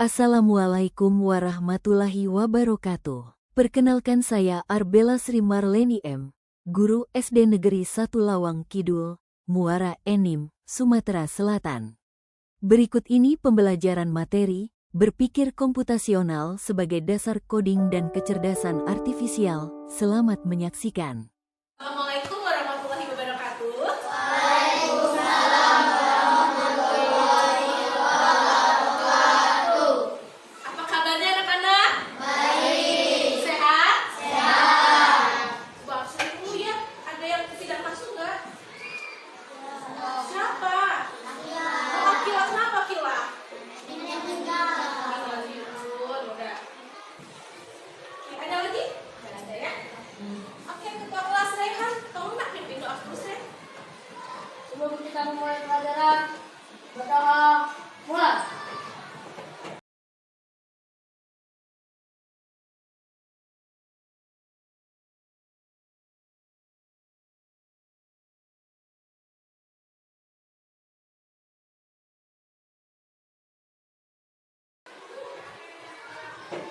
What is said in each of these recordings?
Assalamualaikum warahmatullahi wabarakatuh. Perkenalkan saya Arbella Sri Marleni M, Guru SD Negeri 1 Lawang Kidul, Muara Enim, Sumatera Selatan. Berikut ini pembelajaran materi, berpikir komputasional sebagai dasar coding dan kecerdasan artifisial. Selamat menyaksikan. Assalamualaikum warahmatullahi wabarakatuh. Apa kabarnya anak-anak? Baik. Sehat? Sehat. Wah, seribu ya. Ada yang tidak masuk nggak? Siapa? Oh, Akila. Kenapa Akila? Tinggal tidur. Udah. Ada lagi? Nggak ada ya? Oke, ketua kelas Rehan. Kamu nak pimpin doa terus ya? Sebelum kita memulai pelajaran, berdoa mulai.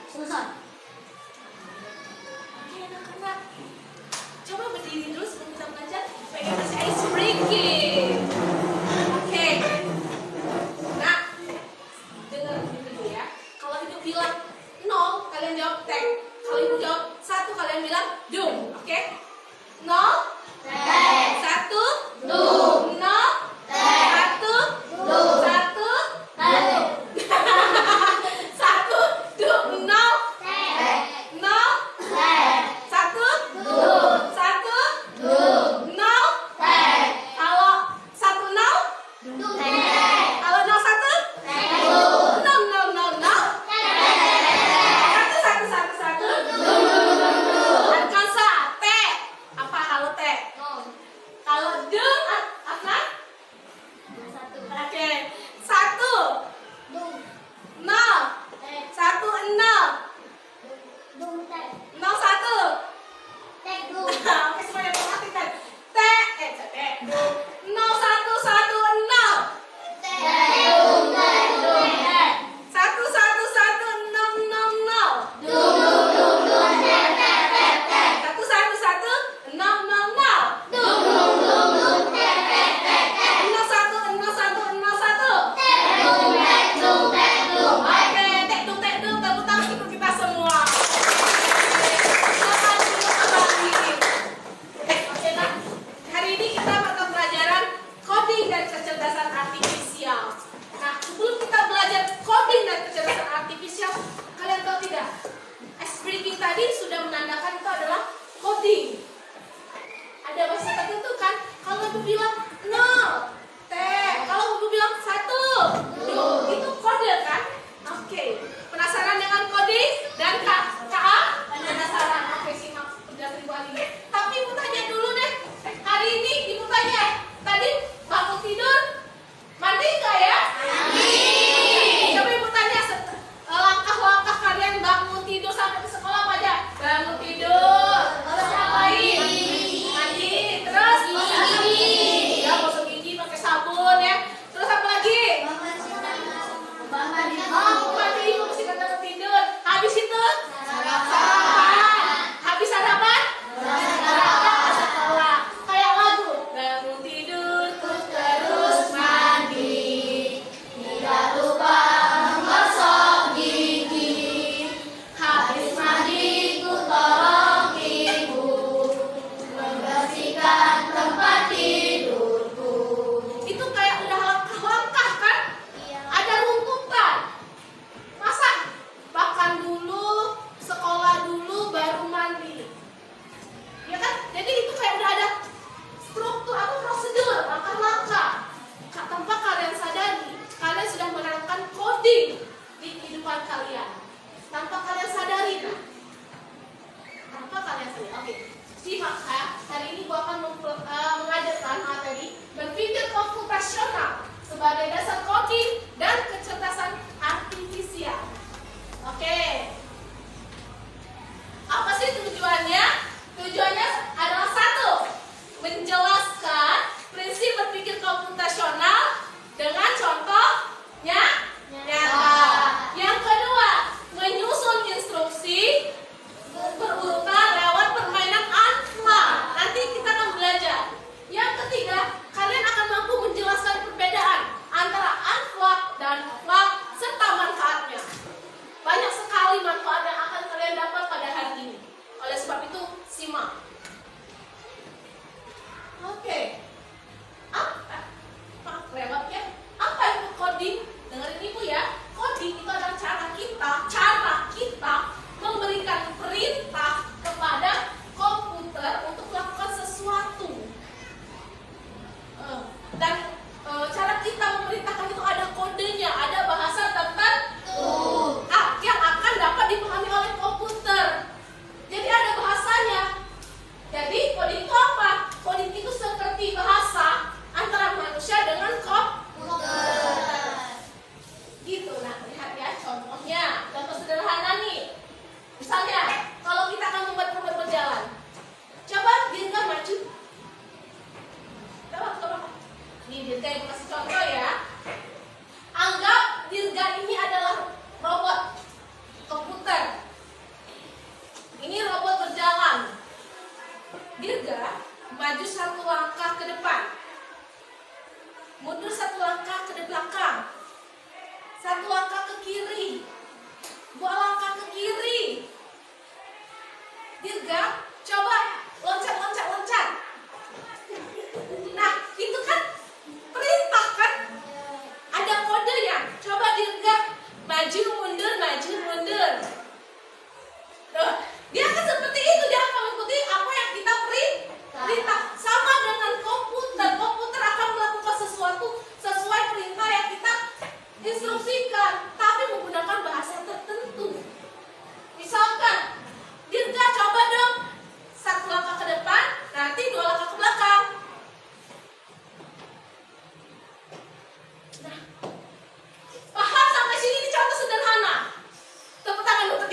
Selesai. Oke, anak-anak. Coba berdiri dulu sebelum kita belajar. Pengen kasih ice breaking. Oke. Nah, dengar dulu ya. Kalau ibu bilang 0, kalian jawab tek. Kalau ibu jawab 1, kalian bilang dum. Oke? 0, tek. 1, dum. 0, tek. 1, dum. 1, tek. 1, dum. 0, tek. 0, tek. 1, dum. 1, dum. 0, tek. Kalau 1, 0, tek. Kalau 0, 1, tek. 0, 0, 0, 0, tek. 1, 1, 1, 1, Arkansa, tek. Apa halo tek? Kalau dum, order. Tuh, dia akan seperti itu, dia akan mengikuti apa yang kita perintah. Sama dengan komputer, komputer akan melakukan sesuatu sesuai perintah yang kita instruksikan, tapi menggunakan bahasa tertentu. Misalkan, Dirga coba dong 1 langkah ke depan, nanti 2 langkah ke belakang. Nah, paham sampai sini, ini contoh sederhana. Tepuk tangan, tepuk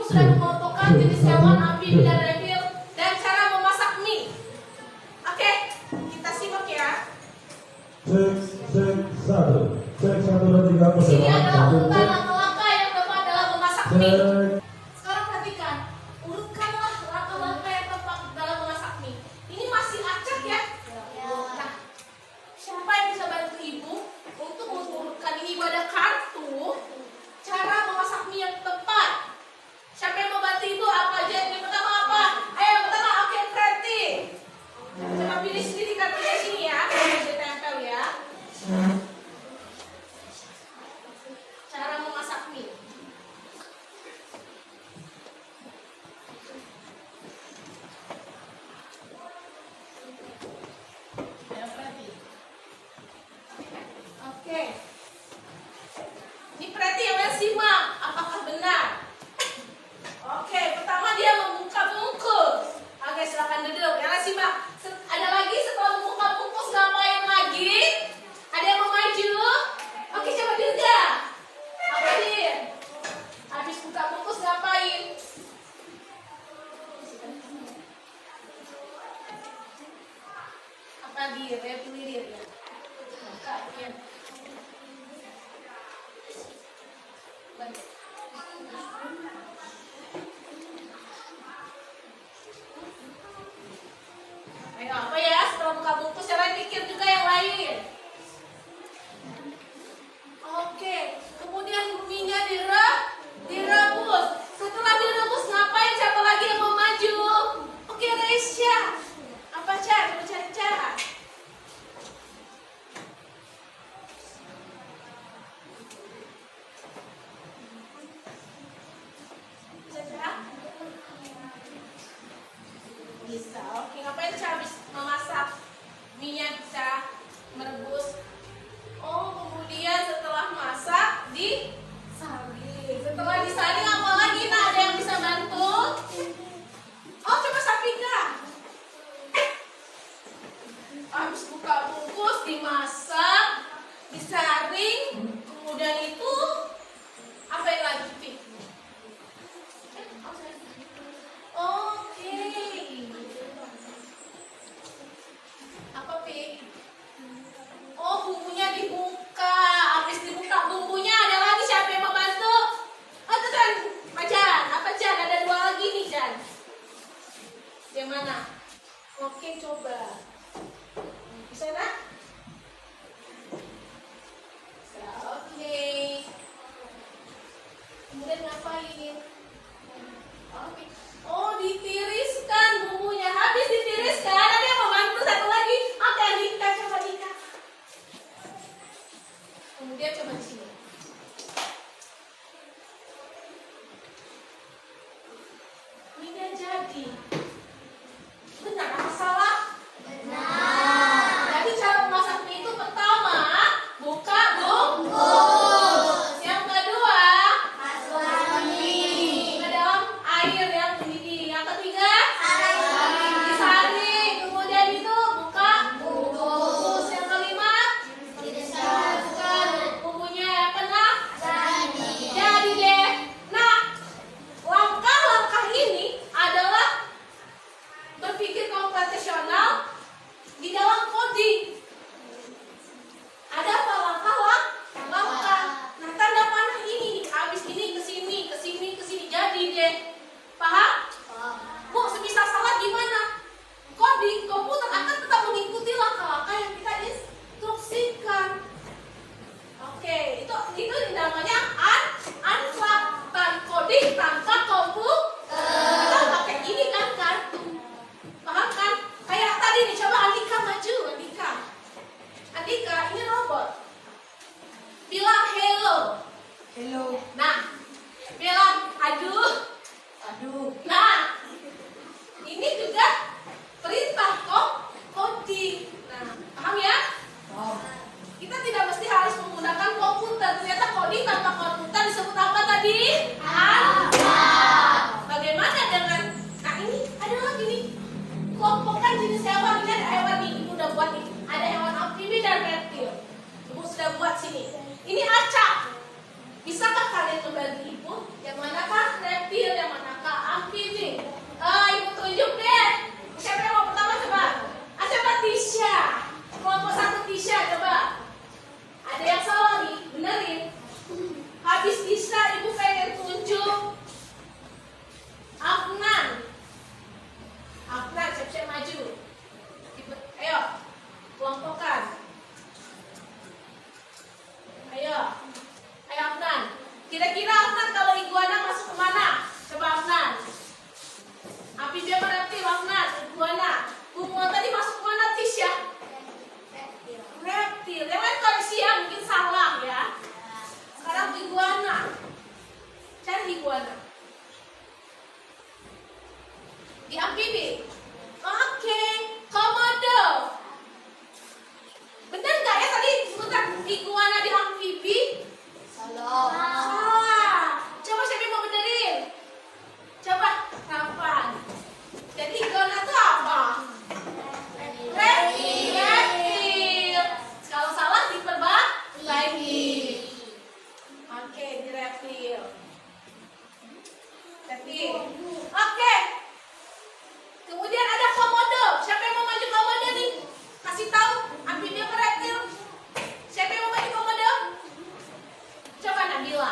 sudah mengotokan jenis hewan, amfibi dan reptil dan cara memasak mie. Oke, kita simak ya. Cek satu dan tiga Ini adalah persilakan. urutan langkah-langkah yang tepat dalam memasak mie. Sekarang perhatikan, urutkanlah langkah-langkah yang tepat dalam memasak mie. Ini masih acak ya. Nah, siapa yang bisa bantu ibu untuk mengurutkan ini? Ibu ada kartu cara memasak mie yang tepat. Siapa yang membantu ibu? Apa aja? Yang pertama apa? Ayo yang pertama, oke, Preti. Coba pilih sendiri kartunya sini ya. Bisa tempel ya. Cara memasak mie. Ayo, Preti. Oke. Ini Preti yang simak. Apakah benar? Oke, pertama dia membuka bungkus. Oke, silakan duduk. Yang simak. Ada lagi setelah membuka bungkus ngapain lagi? Ada yang mau maju? Oke, coba juga. Apa dia? Habis buka bungkus ngapain? Apa dia? Kayak pilihin ya. Ya. Ayo apa ya? Setelah buka bungkus, cara pikir juga yang lain. Oke, kemudian mie-nya direbus. Setelah direbus ngapain? Siapa lagi yang mau maju? Oke, Reisha. Apa Ca? Coba cari Ca. Bisa Ca? Bisa. Oke, ngapain Ca habis memasak mie-nya bisa merebus? Oh, kemudian setelah masak disaring. Setelah disaring apa lagi? Nah, ada yang bisa bantu? Oh, coba Sapika. Habis buka bungkus, dimasak, disaring, kemudian itu apa yang lagi, Pi? Oke. Apa, Pi? Oh, bumbunya dibuka. Habis dibuka bumbunya, ada lagi siapa yang mau bantu? Oh, itu kan, Pak Jan. Apa Jan? Ada dua lagi nih, Jan. Yang mana? Oke, coba. Bisa, nak? Bisa, oke. Kemudian ngapain? Oke. Oh, ditiriskan bumbunya. Habis ditiriskan, ada yang mau bantu satu lagi? Oke, Dika, coba Dika. Kemudian coba di sini. Ini jadi. Benar apa salah? Benar. Jadi cara memasak mie itu pertama buka bungkus. Yang kedua masukkan mie ke dalam air yang mendidih. Yang ketiga disaring. Kemudian itu buka bungkus. Yang kelima bumbunya. Yang keenam jadi deh. Nah, langkah-langkah ini adalah iguana? Di amfibi? Oke, komodo. Bener nggak ya tadi sebentar iguana di amfibi? Salah. Coba siapa yang mau benerin? Coba, kapan? Jadi iguana itu apa? Reptil. Kalau salah diperbaiki. Oke, di reptil. Reptil. Oke. Kemudian ada komodo. Siapa yang mau maju komodo nih? Kasih tahu amfibi apa reptil? Siapa yang mau maju komodo? Coba Nabila.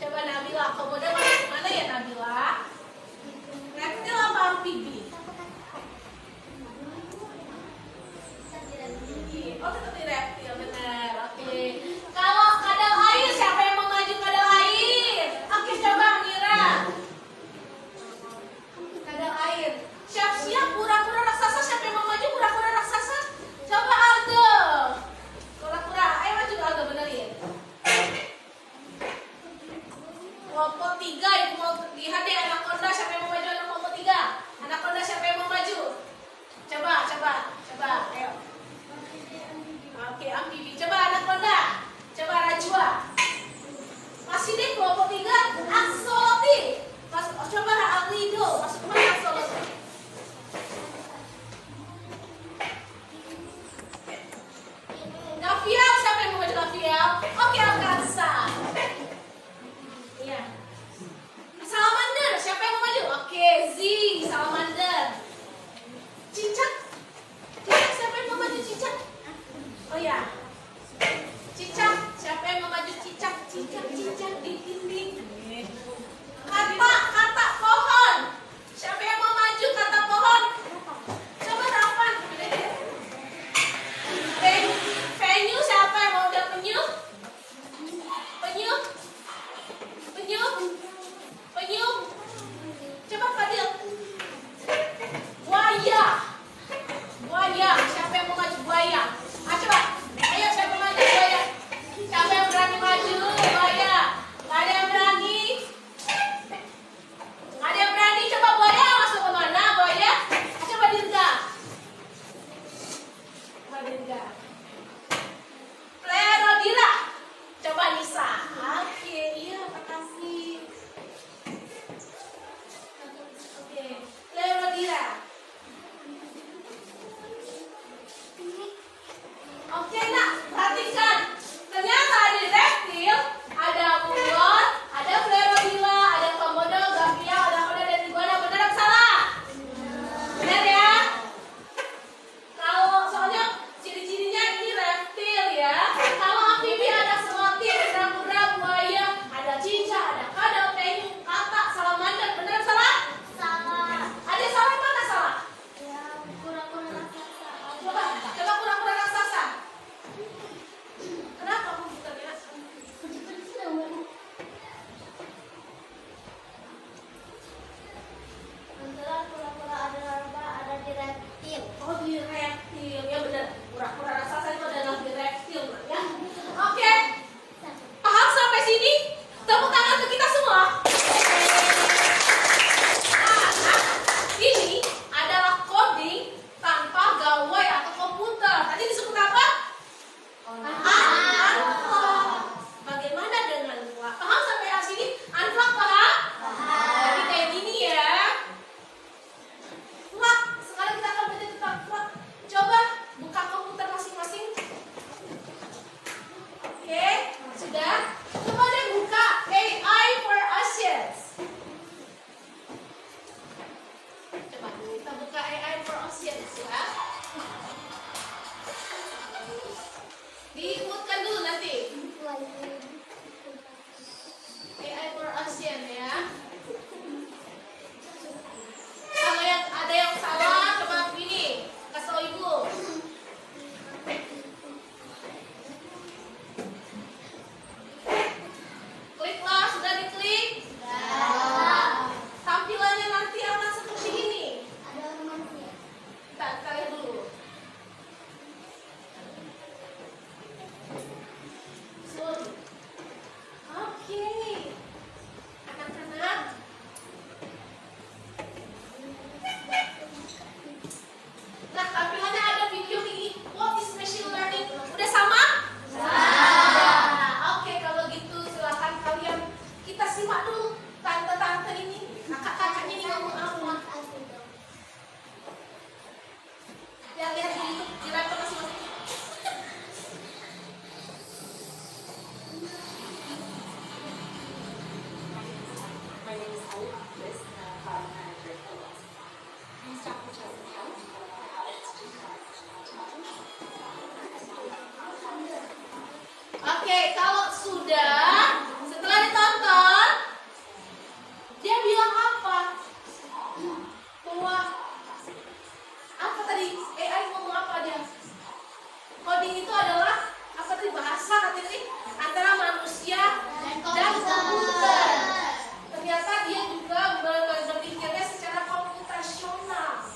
Coba Nabila, komodo masuk mana ya Nabila? Reptil apa amfibi? Oh tetap di reptil, benar. Oke. Kalau kadal air, siapa yang mau maju kadal air? Oke, coba Mira. Kadal air. Siap-siap kura-kura raksasa, siapa yang mau maju kura-kura raksasa? Coba Aldo. Kura-kura, ayo maju Aldo, benerin. Kelompok 3 yang mau lihat deh anaconda, siapa yang mau maju anak kelompok 3? Anaconda siapa yang mau maju? Coba, ayo. Oke, amfibi. Coba anaconda. Coba Rajwa. Masih deh kelompok 3 axolotl. Coba Aglido. Masuk kemana axolotl? Gavial, siapa yang mau maju gavial? Oke, angkasa. Iya. Salamander, siapa yang mau maju? Oke, Z, salamander. Cicak. Cicak, siapa yang mau maju cicak? Oh ya. Cicak, siapa yang mau maju cicak? Cicak di dinding. Kata pohon. Siapa yang mau maju kata pohon? Coba Ravan. Penyu, siapa yang mau udah penyu? Penyu. Coba Fadil. Buaya. Siapa yang mau maju buaya? Coba. Ayo siapa yang maju buaya? Siapa yang berani maju buaya? Gak ada yang berani. Coba buaya masuk ke mana buaya? Coba Dirga. Plerodira. Coba Nisa. Oke, iya, makasih. Oke, Plerodira. Oke, nak, perhatikan. Ternyata ada reptil, ada ular, ada Plerodila, ada komodo, gavial, anaconda, dan iguana. Benar atau salah? Benar ya? Kalau soalnya ciri-cirinya ini reptil ya. Kalau amfibi ada selotip, kura-kura, buaya, ada cicak, ada kadal, penyu, katak, salamander. Benar atau salah? Salah. Ada yang salah, mana salah? Ya, kura-kura raksasa. Coba kura-kura raksasa. Kenapa kamu bukan ya? Kecil-kecil dong. Antara kura-kura ada larva, ada di reptil. Oh, di reptil. Ya benar. Kura-kura raksasa itu adalah di reptil, ya. Oke. Paham sampai sini? Tepuk tangan untuk kita semua. Nah, ini adalah coding tanpa gawai atau komputer. Tadi disebut apa? Unlock. Bagaimana dengan unlock? Paham sampai sini? Unlock paham? Jadi kayak gini ya. Unlock. Sekarang kita akan belajar tentang unlock. Coba buka komputer masing-masing. Oke, sudah. Coba deh buka AI for Asians. Coba kita buka AI for Asians ya. Diikutkan dulu nanti. AI for Asian ya. Kalau yang ada yang salah, coba ini kasih tahu ibu. Kliklah, sudah diklik. Tampilannya nanti akan seperti ini. Ada manusia. Kita lihat dulu. Oke, kalau sudah, setelah ditonton, dia bilang apa? Bahwa apa tadi? AI ngomong apa dia? Coding itu adalah apa tadi, bahasa katanya tadi antara manusia dan komputer. Ternyata dia juga berpikirnya secara komputasional,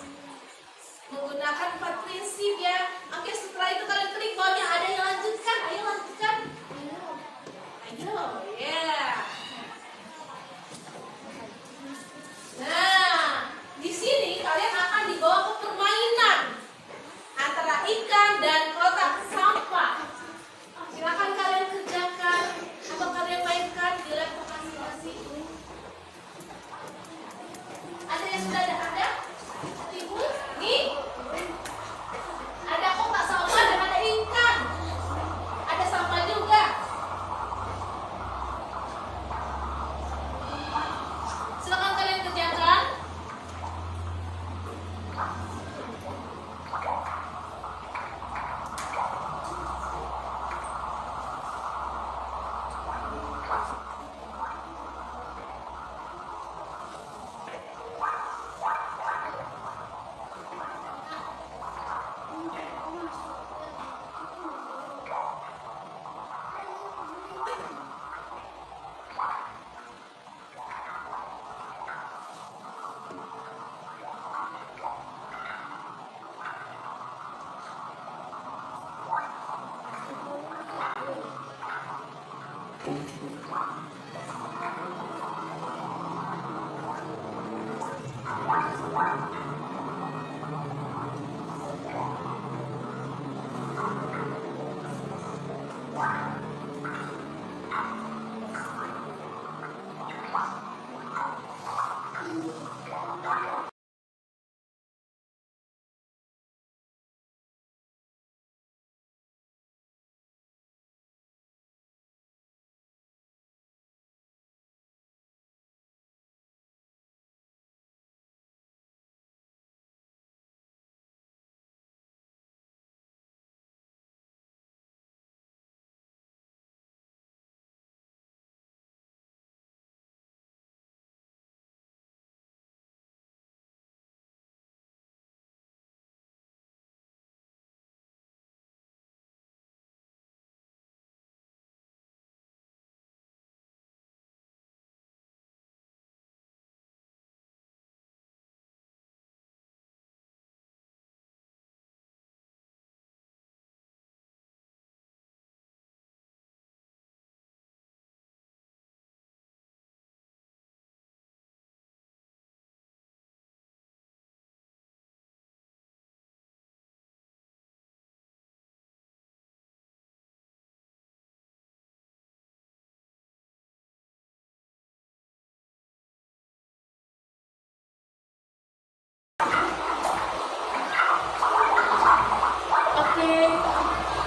menggunakan 4 prinsip ya. Oke, setelah itu kalian klik bawahnya, ada yang lanjutkan. Ayo lanjutkan. Ayo, ya. Nah, di sini kalian akan dibawa ke permainan antara ikan dan kotak sampah. Silakan kalian kerjakan atau kalian mainkan di laptop masing-masing. Ada yang sudah ada? Ibu, nih. Ada kotak sampah dan ada ikan. Ada sampah juga. Silakan kalian kerjakan.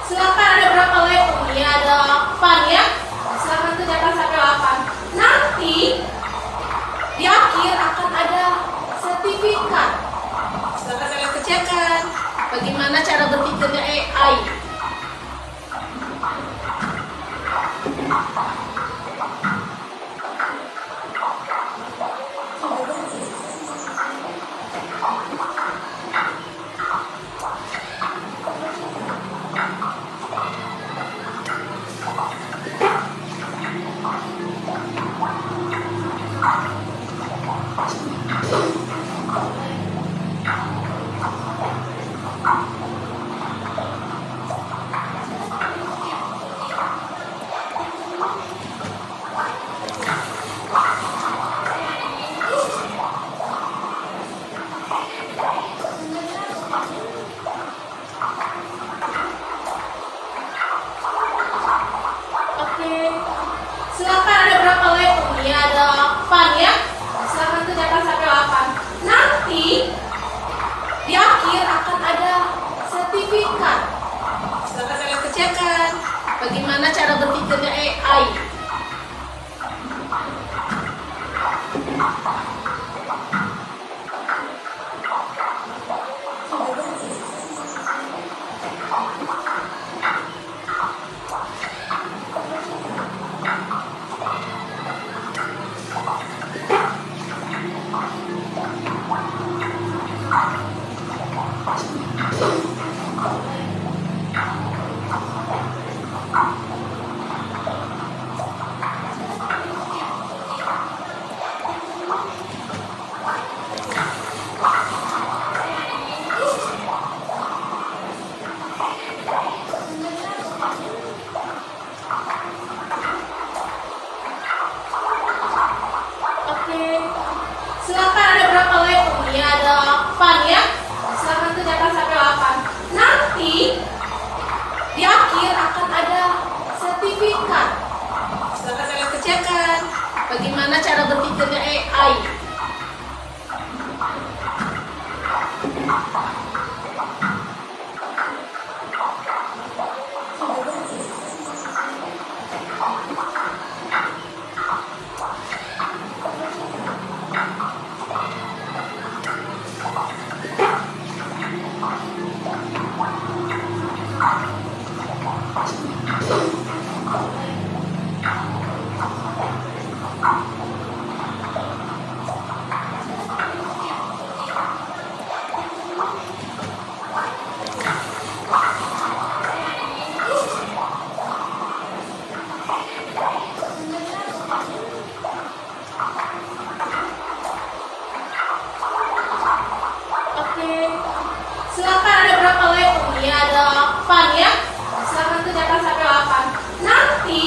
Silakan, ada berapa level? Ya, ada 8 ya. Silakan kerjakan sampai 8. Nanti di akhir akan ada sertifikat. Silakan kalian kerjakan. Bagaimana cara berpikirnya AI? Silakan, ada berapa level? Ya, ada 8 ya. Silakan kerjakan sampai 8. Nanti di akhir akan ada sertifikat. Silakan kalian kerjakan. Bagaimana cara berpikirnya AI? Oke, silakan ada berapa level? Ini ada 8 ya. Silakan kerjakan sampai 8. Nanti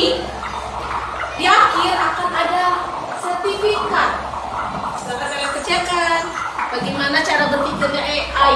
di akhir akan ada sertifikat. Silakan kalian kerjakan. Bagaimana cara berpikirnya AI?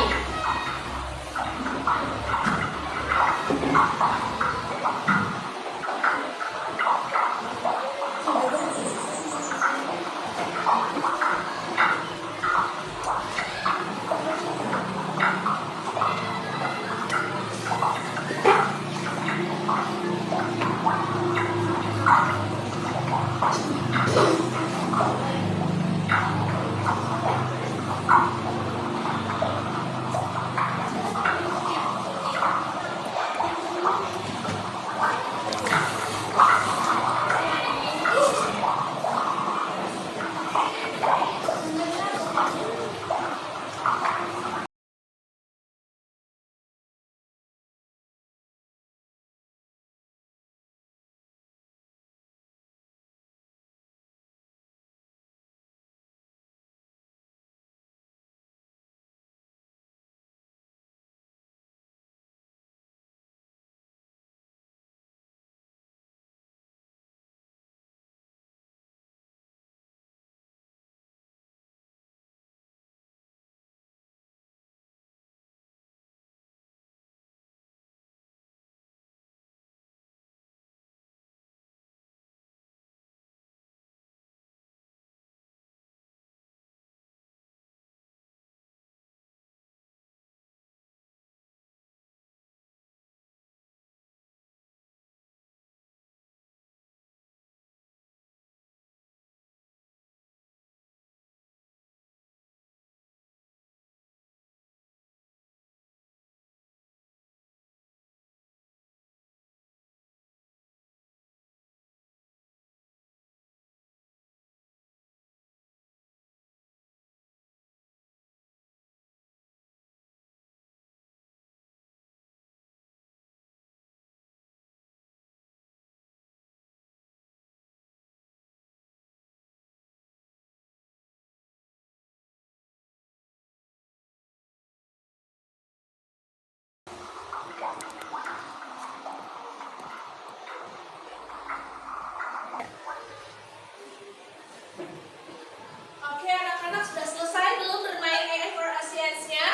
Oke, anak-anak sudah selesai belum bermain AI for Asians-nya?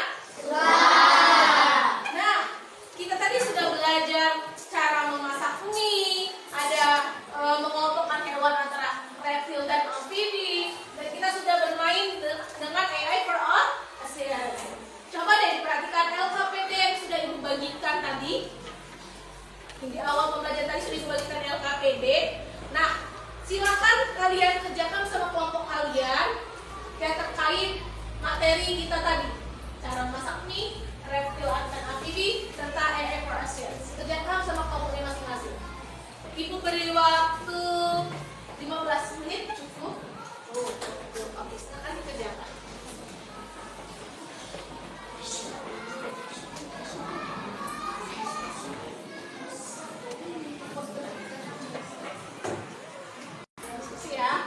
Nah, kita tadi sudah belajar cara memasak mie, ada mengelompokkan hewan antara reptil dan amfibi, dan kita sudah bermain dengan AI for Asians. Coba deh diperhatikan LKPD yang sudah ibu bagikan tadi. Di awal pembelajaran tadi sudah ibu bagikan LKPD. Nah, silakan kalian kerjakan sama kelompok kalian yang terkait materi kita tadi, cara masak mie, reptil dan amfibi, serta AI for Asians. Kerjakan sama kelompoknya masing-masing. Ibu beri waktu 15 menit cukup. Oke, silakan dikerjakan. Ya.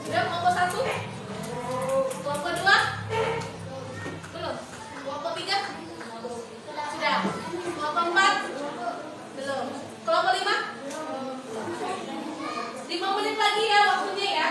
Sudah kelompok 1? Kelompok 2? Belum. Kelompok 3? Sudah. Kelompok 4? Belum. Kelompok 5? 5 menit lagi ya waktunya ya.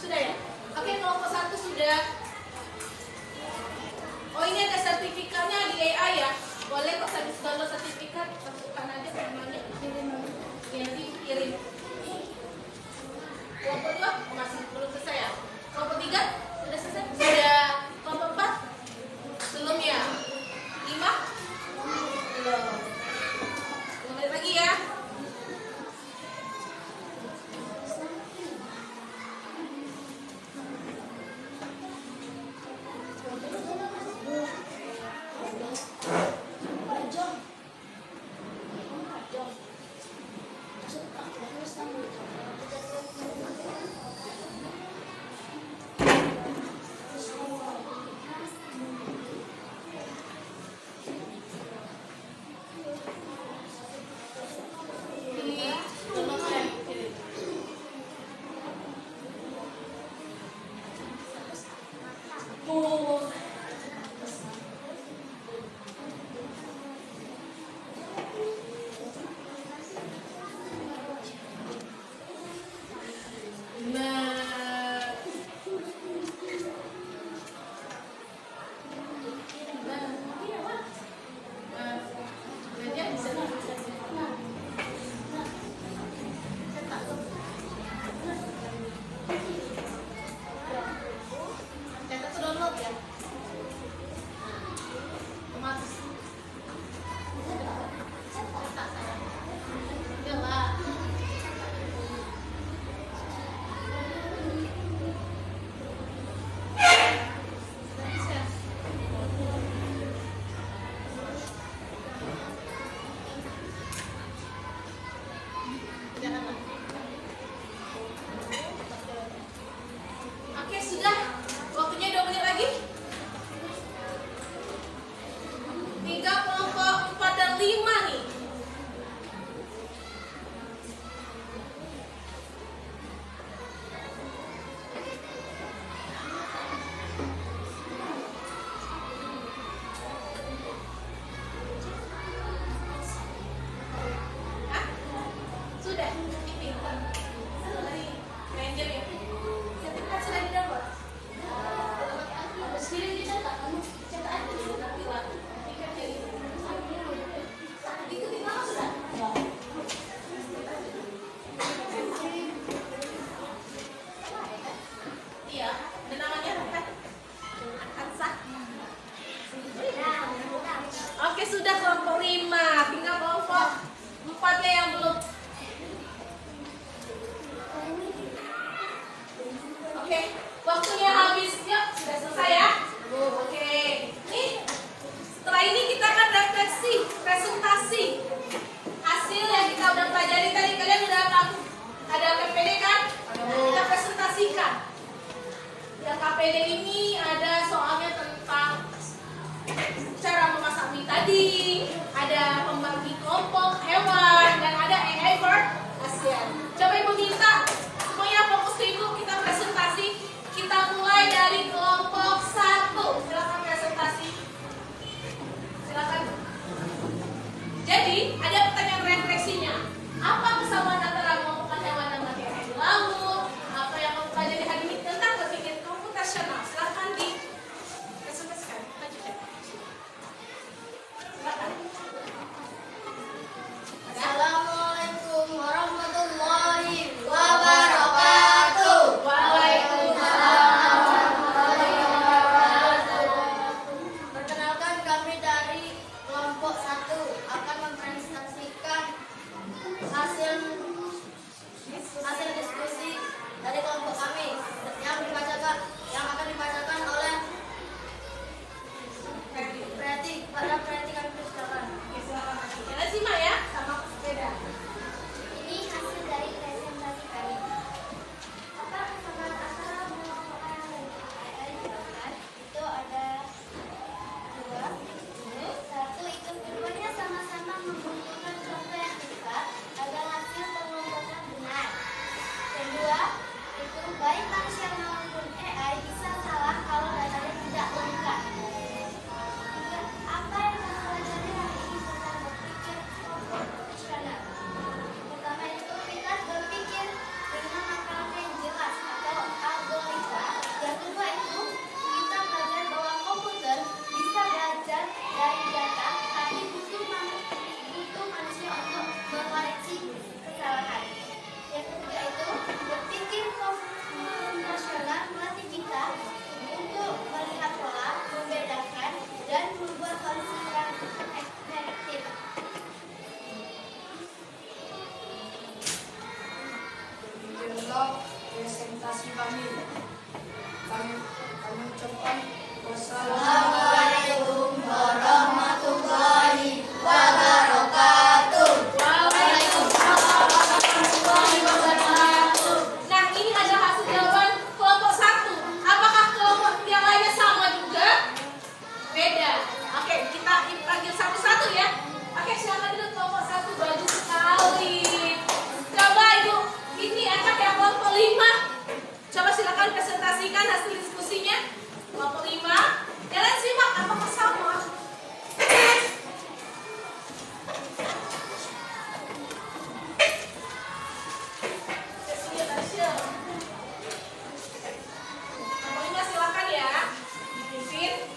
Sudah ya? Oke, kelompok 1 sudah. Oh, ini ada sertifikatnya di AI ya. Boleh kok habis download sertifikat, masukkan aja namanya. Ya, nanti kirim. Kelompok 2 masih belum selesai ya. Kelompok 3 sudah. Ada namanya apa? Hansa. Oke, sudah kelompok 5. Tinggal kelompok 4 ya yang belum. Oke, waktunya habis. Yuk, sudah selesai ya. Oke, nih setelah ini kita akan refleksi, presentasi hasil yang kita udah pelajari tadi. Kalian udah ada KPD kan? Kita presentasikan. Yang KPD ini ada soalnya tentang cara memasak mie tadi, ada pembagi kelompok hewan, dan ada AI for ASEAN. Coba Ibu minta semuanya fokus ke Ibu, kita presentasi. Kita mulai dari kelompok 1. Silakan presentasi. Silakan. Jadi ada pertanyaan refleksinya. Apa kesamaan antara kelompok hewan dan mati air di laut? Apa yang kamu pelajari hari ini tentang berpikir komputasional? Silakan di presentasikan. Maju deh. Silakan. Assalamualaikum warahmatullahi wabarakatuh. Waalaikumsalam. Perkenalkan, kami dari kelompok 1 akan mempresentasikan hasil diskusi dari kelompok kami yang akan dibacakan oleh Preti. Pada Preti kami persilakan. Oke, silakan. Kalian simak ya, sama sepeda. Ini hasil dari presentasi kami. Apa kesamaan antara kelompok yang dilakukan? Itu ada 2. Satu, itu keduanya sama-sama membutuhkan contoh yang tepat agar hasil pengelompokan benar. Kedua, itu baik manusia maupun AI bisa salah kalau datanya tidak lengkap. Tiga, apa yang kamu pelajari hari ini tentang berpikir komputasional? Pertama itu kita berpikir dengan langkah-langkah yang jelas atau algoritma. Yang kedua itu kita belajar bahwa komputer bisa belajar dari data, tapi butuh manusia untuk mengoreksi kesalahan. Yang ketiga itu berpikir komputasional melatih kita untuk melihat pola, membedakan, dan membuat solusi yang efektif. Demikianlah presentasi kami. Kami ucapkan Assalamualaikum warahmatullahi wabarakatuh. Waalaikumsalam warahmatullahi wabarakatuh. Nah, ini ada hasil jawaban kelompok 1. Apakah kelompok yang lainnya sama juga? Beda. Oke, kita panggil satu-satu ya. Oke, silakan dulu kelompok 1. Bagus sekali. Coba Ibu, ini acak ya kelompok 5. Coba silakan presentasikan hasil diskusinya. Kelompok 5. Kalian simak apakah sama? Kelompok 5 silakan ya. Dipimpin.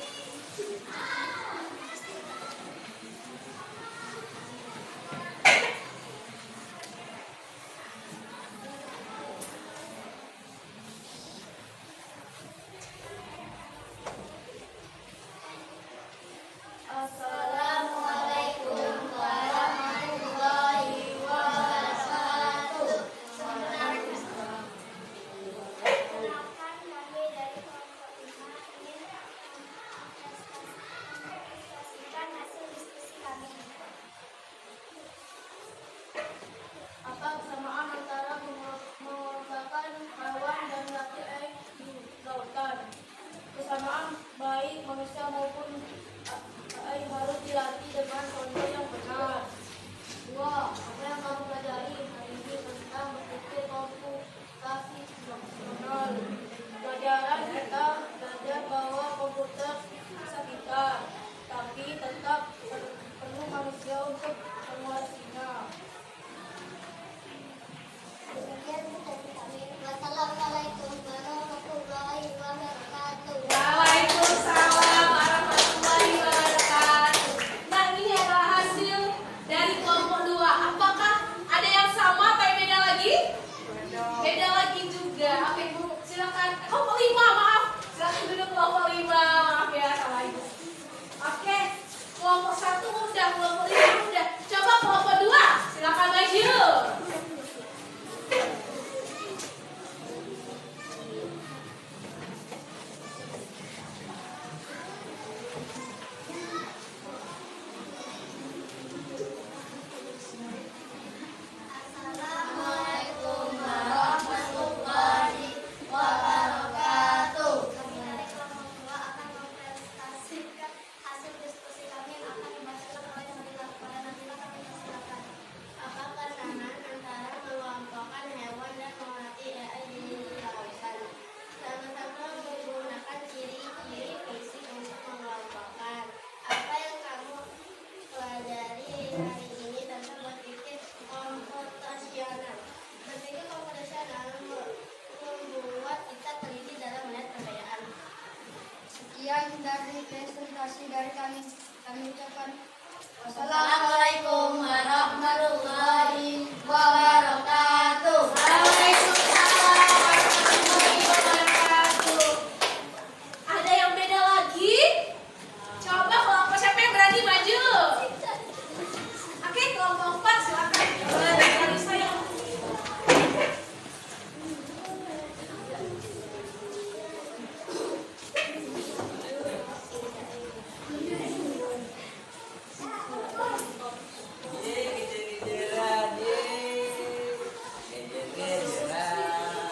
Assalamualaikum warahmatullahi wabarakatuh. Perkenalkan, kami dari kelompok 5 ingin mempresentasikan hasil diskusi kami. apa kesamaan antara mengembangkan hewan dan mati air di lautan? Kesamaan baik manusia maupun AI harus dilatih dengan contoh yang benar. 2. Apa yang kamu pelajari hari ini tentang berpikir komputasional? Pelajaran kita belajar bahwa komputer bisa kita, tapi tetap perlu manusia untuk menguasainya. Demikian dari kami. Wassalamualaikum warahmatullahi wabarakatuh. Waalaikumsalam warahmatullahi wabarakatuh. Nah, ini adalah hasil dari kelompok 2. Apakah ada yang sama atau beda lagi? Beda lagi juga. Oke, Bu, silakan. Kelompok 5, maaf. dari presentasi dari kami ucapkan Wassalamualaikum warahmatullahi wabarakatuh. Waalaikumsalam warahmatullahi wabarakatuh. Ada yang beda lagi? Coba kelompok siapa yang berani maju? Oke, kelompok 4 silakan. Dari saya.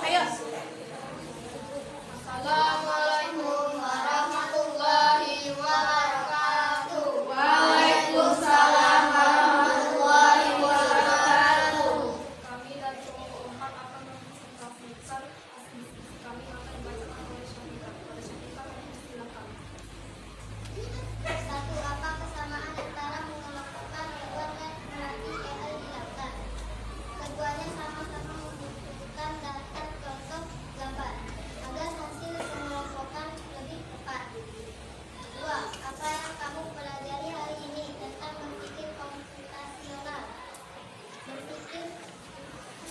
Ayo. Assalamualaikum warahmatullahi wabarakatuh. Waalaikumsalam warahmatullahi wabarakatuh. Kami dari kelompok 4 akan mempresentasikan asli kami akan dibacakan oleh Syahida. Pada Syahida kami silakan. Satu, apa kesamaan antara mengelompokkan hewan dan melati AI di lautan? Keduanya sama-sama membutuhkan daftar contoh gambar agar hasil pengelompokan lebih tepat. Dua, apa yang kamu pelajari hari ini tentang berpikir komputasional? Berpikir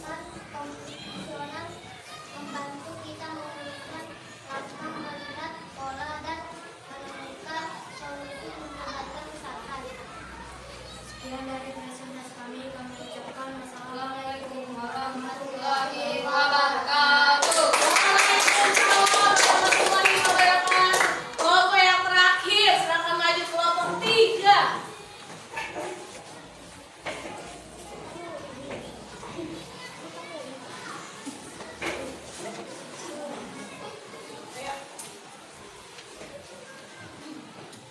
komputasional membantu kita memulihkan lama melihat pola dan menemukan solusi berbagai kesalahan. Sekian dari presentasi kami ucapkan wassalamualaikum warahmatullahi wabarakatuh. Waalaikumsalam warahmatullahi wabarakatuh. Kelompok yang terakhir, silakan maju kelompok 3.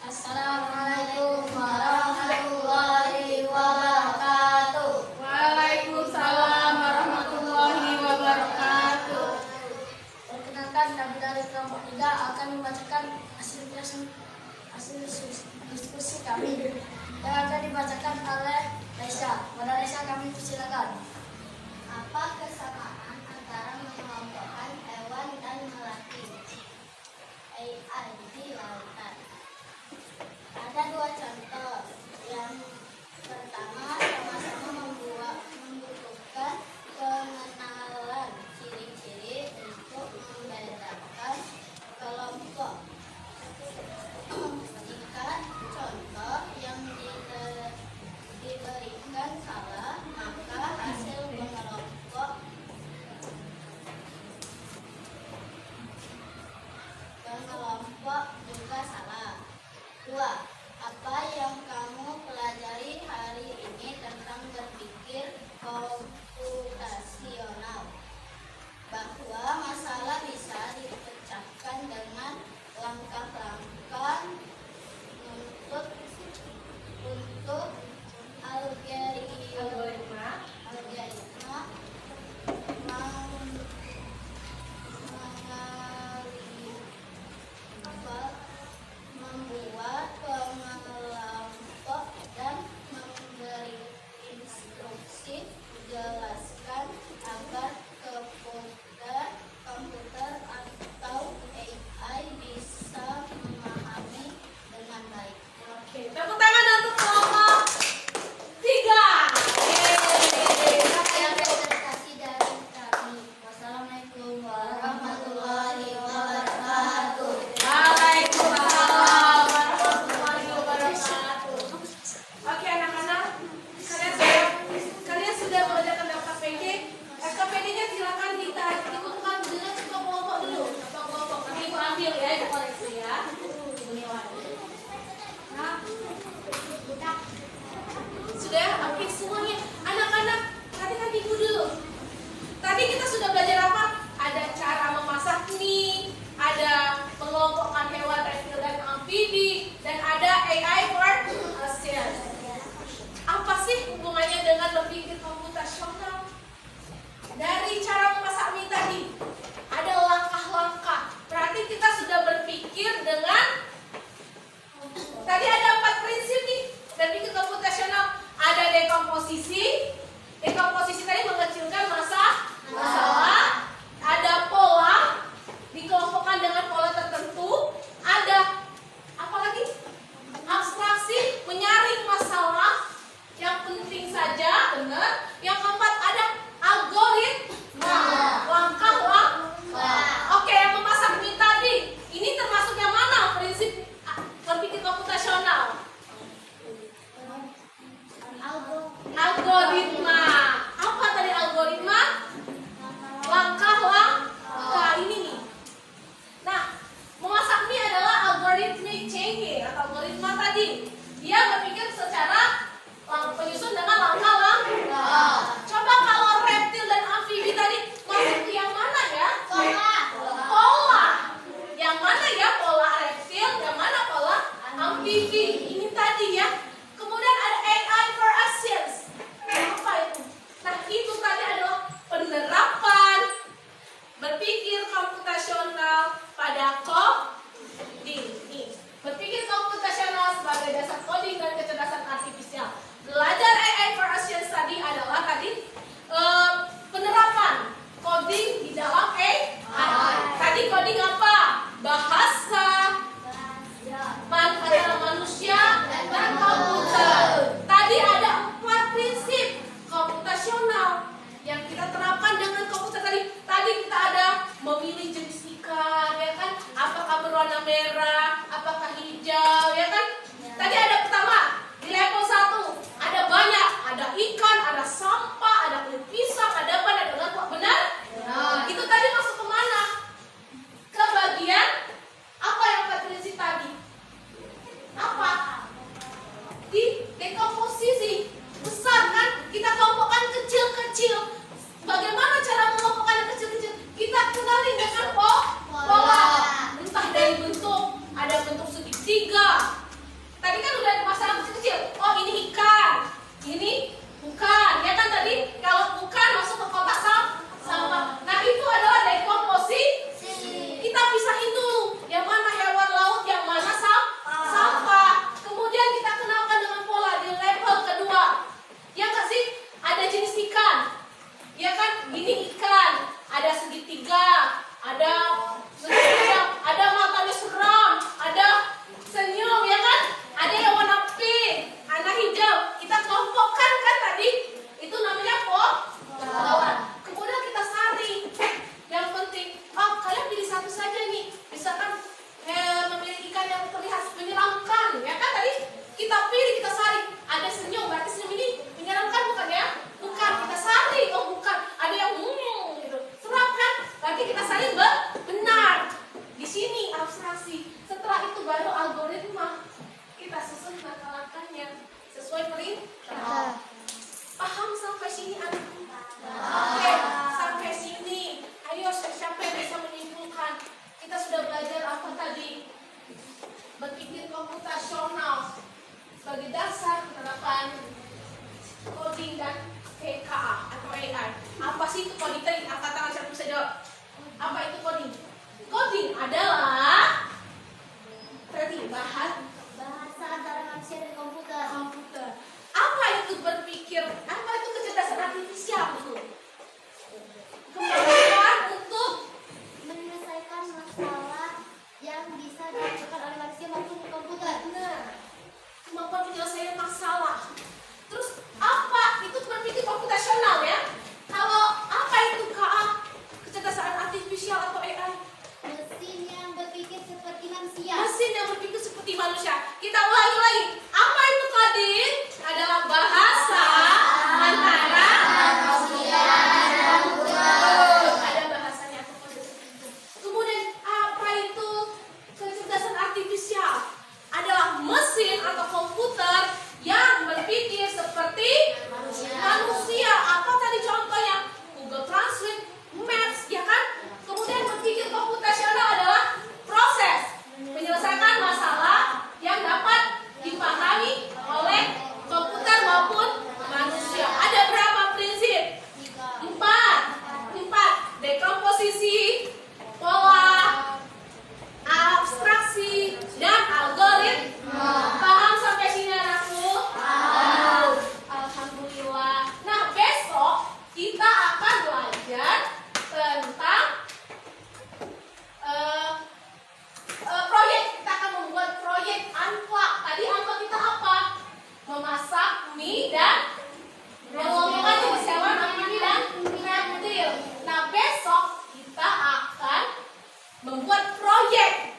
Assalamualaikum warahmatullahi wabarakatuh. Waalaikumsalam warahmatullahi wabarakatuh. Perkenalkan, kami dari kelompok 3 akan membacakan hasil diskusi kami yang akan dibacakan oleh Raisa. Pada Raisa kami persilakan. Apa kesamaan antara mengelompokkan hewan dan melati AI di lautan? Ada dua contoh. Yang pertama, sama-sama membutuhkan pengenalan ciri-ciri untuk membedakan kelompok. Jika contoh yang diberikan salah, maka hasil pengelompok juga salah. Dua, apa yang kamu pelajari hari ini tentang berpikir komputasional? Bahwa masalah bisa dipecahkan dengan langkah-langkah untuk algoritma membuat pengelompok dan memberi instruksi menjelaskan agar komputer atau AI bisa memahami dengan baik. Oke, tepuk tangan untuk kelompok 3. Sekian presentasi dari kami. Wassalamualaikum warahmatullahi wabarakatuh. Waalaikumsalam warahmatullahi wabarakatuh. Oke anak-anak, kalian sudah mengerjakan daftar PG. SKPD-nya silakan dikumpulkan dulu ke kelompok dulu. Atau kelompok nanti ibu ambil ya, ibu koreksi ya. Nah, sudah, oke semuanya. Anak-anak, perhatikan ibu dulu. Tadi kita sudah belajar apa? Ada cara memasak mie, ada mengelompokkan hewan reptil dan amfibi, dan ada AI for sales. Apa sih hubungannya dengan berpikir komputasional? Dari cara memasak mie tadi, ada langkah-langkah. Berarti kita sudah berpikir dengan tadi ada 4 prinsip nih. Berpikir komputasional, ada dekomposisi. Dekomposisi tadi mengecilkan masalah. Ada pola, dikelompokkan dengan pola tertentu. Ada Dia berpikir secara penyusun dengan langkah-langkah. Coba kalau reptil dan amfibi tadi masuk ke yang mana ya? Pola. Yang mana ya pola reptil, yang mana pola amfibi? Ini tadi ya. Kemudian ada AI for actions. Apa itu? Nah, itu tadi adalah penerapan berpikir komputasional pada coding. Nih, berpikir komputasional sebagai dasar coding dan kecerdasan artifisial. Belajar AI for actions tadi adalah penerapan coding di dalam AI. Tadi coding apa? Bahasa antara manusia dan komputer. Tadi ada 4 prinsip komputasional yang kita terapkan dengan komputer tadi. Tadi kita ada memilih jenis ikan, ya kan? Apakah berwarna merah, apakah hijau, ya kan? Tadi ada pertama di level 1 ada banyak, ada ikan, ada sampah, ada kulit pisang, ada apa, ada lalat, benar? Itu tadi masuk ke mana? Ke bagian apa yang 4 prinsip tadi? Apa? Di dekomposisi. Besar kan? Kita kelompokkan kecil-kecil. Bagaimana cara mengelompokkan yang kecil-kecil? Kita kenali dengan pola. Entah dari bentuk, ada bentuk segitiga. Tadi kan udah ada masalah kecil-kecil. Oh, ini ikan, ini bukan, ya kan tadi? Kalau bukan masuk ke kotak sama. Nah, itu adalah dekomposisi. Kita pisahin dulu. Yang mana hewan laut, yang mana sampah. Kemudian kita kenalkan dengan pola di level kedua. Ya nggak sih? Ada jenis ikan. Ya kan? Ini ikan. Ada segitiga. Ada matanya seram. Ada senyum, ya kan? Ada yang warna pink, warna hijau. Kita kelompokkan kan tadi? Itu namanya pola. Kemudian kita saring. Yang penting, kalian pilih satu saja nih. Misalkan memilih ikan yang terlihat menyeramkan, ya kan tadi? Kita pilih, kita saring. Ada senyum, berarti senyum ini menyeramkan bukan ya? Bukan, kita saring. Oh bukan, ada yang gitu. Seram kan? Berarti kita saring benar. Di sini abstraksi. Setelah itu baru algoritma. Kita susun langkah-langkahnya sesuai perintah. Paham sampai sini anakku? Oke, sampai sini. Ayo siapa yang bisa menyimpulkan? Kita sudah belajar apa tadi? Berpikir komputasional sebagai dasar penerapan coding dan PKA atau AI. Apa sih itu coding tadi? Angkat tangan siapa bisa jawab? Apa itu coding? Coding adalah berarti Bahasa antara manusia dan komputer. Apa itu berpikir? Apa itu kecerdasan artifisial itu? Kemampuan untuk Menyelesaikan masalah yang bisa dilakukan oleh manusia maupun komputer. benar, kemampuan menyelesaikan masalah. Terus apa itu berpikir komputasional ya? Kalau apa itu KA? Kecerdasan artifisial atau AI? Mesin yang berpikir seperti manusia. Mesin yang berpikir seperti manusia. Kita ulangi lagi. Apa itu coding? Adalah bahasa antara manusia dan komputer. Ada bahasanya atau kode tertentu. Kemudian apa itu kecerdasan artifisial? Adalah mesin atau komputer yang berpikir seperti manusia. Apa tadi contohnya? Google Translate, Maps, ya kan? Kemudian berpikir komputasional adalah proses menyelesaikan masalah yang dapat dipahami oleh komputer maupun manusia. Ada berapa prinsip? 4. Dekomposisi, pola, abstraksi, dan algoritma. Paham sampai sini anakku? Paham. Alhamdulillah. Nah, besok kita akan belajar tentang proyek. Kita akan membuat proyek unplug. Tadi unplug kita apa? Memasak mie dan mengelompokkan jenis hewan amfibi dan reptil. Nah, besok kita akan membuat proyek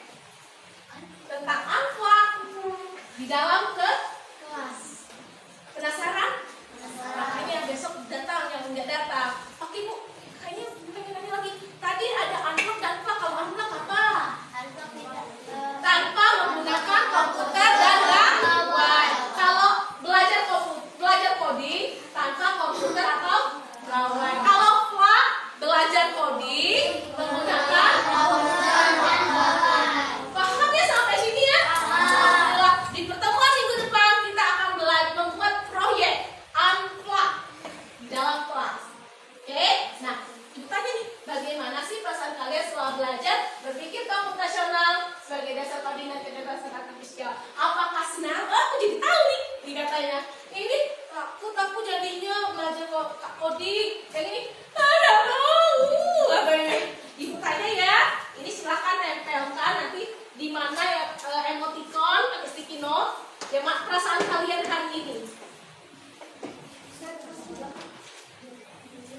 tentang unplug di dalam kelas. Penasaran? Makanya besok datang, yang enggak datang. Oke Bu, kayaknya pengen nanya lagi. Tadi ada unplug dan plug. Kalau unplug apa? Tanpa menggunakan komputer dan gawai. perasaan kalian hari ini?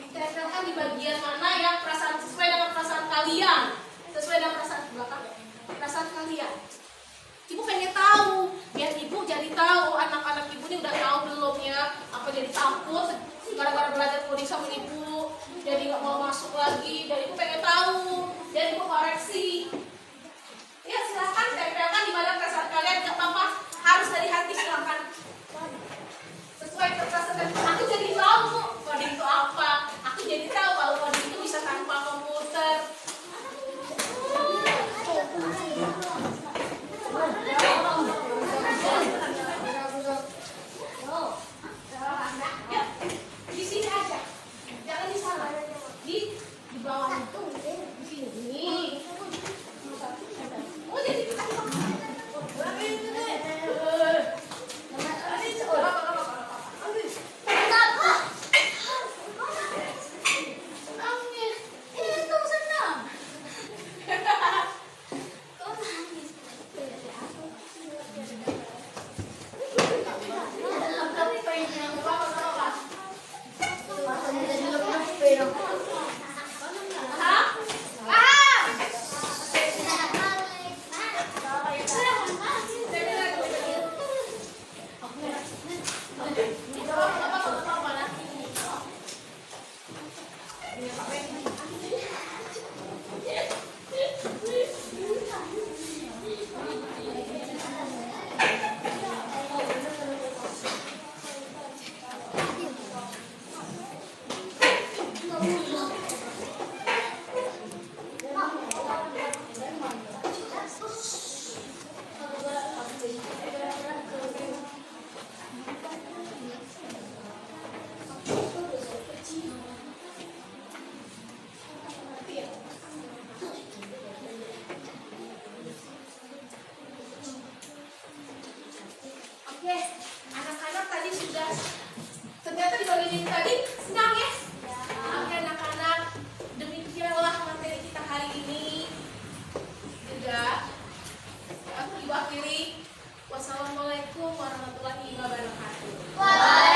Ditempelkan di bagian mana yang perasaan sesuai dengan perasaan kalian, sesuai dengan perasaan belakang, perasaan kalian. Ibu pengen tahu, biar ibu jadi tahu anak-anak ibu ini udah tahu belum ya? Apa jadi takut gara-gara belajar coding sama ibu, jadi nggak mau masuk lagi? Dan ibu pengen tahu, dan ibu koreksi. Ya silakan tempelkan di mana perasaan kalian, nggak apa-apa, harus dari hati silakan. Sesuai perasaan aku jadi tahu coding itu apa. Aku jadi tahu kalau coding itu bisa tanpa komputer. Ya, di sini aja, jangan di sana, di bawah itu, di sini. Oh jadi Oke, anak-anak tadi sudah, ternyata di bagian ini tadi senang ya? Oke anak-anak, demikianlah materi kita hari ini. Juga, aku diwakili. Wassalamualaikum warahmatullahi wabarakatuh.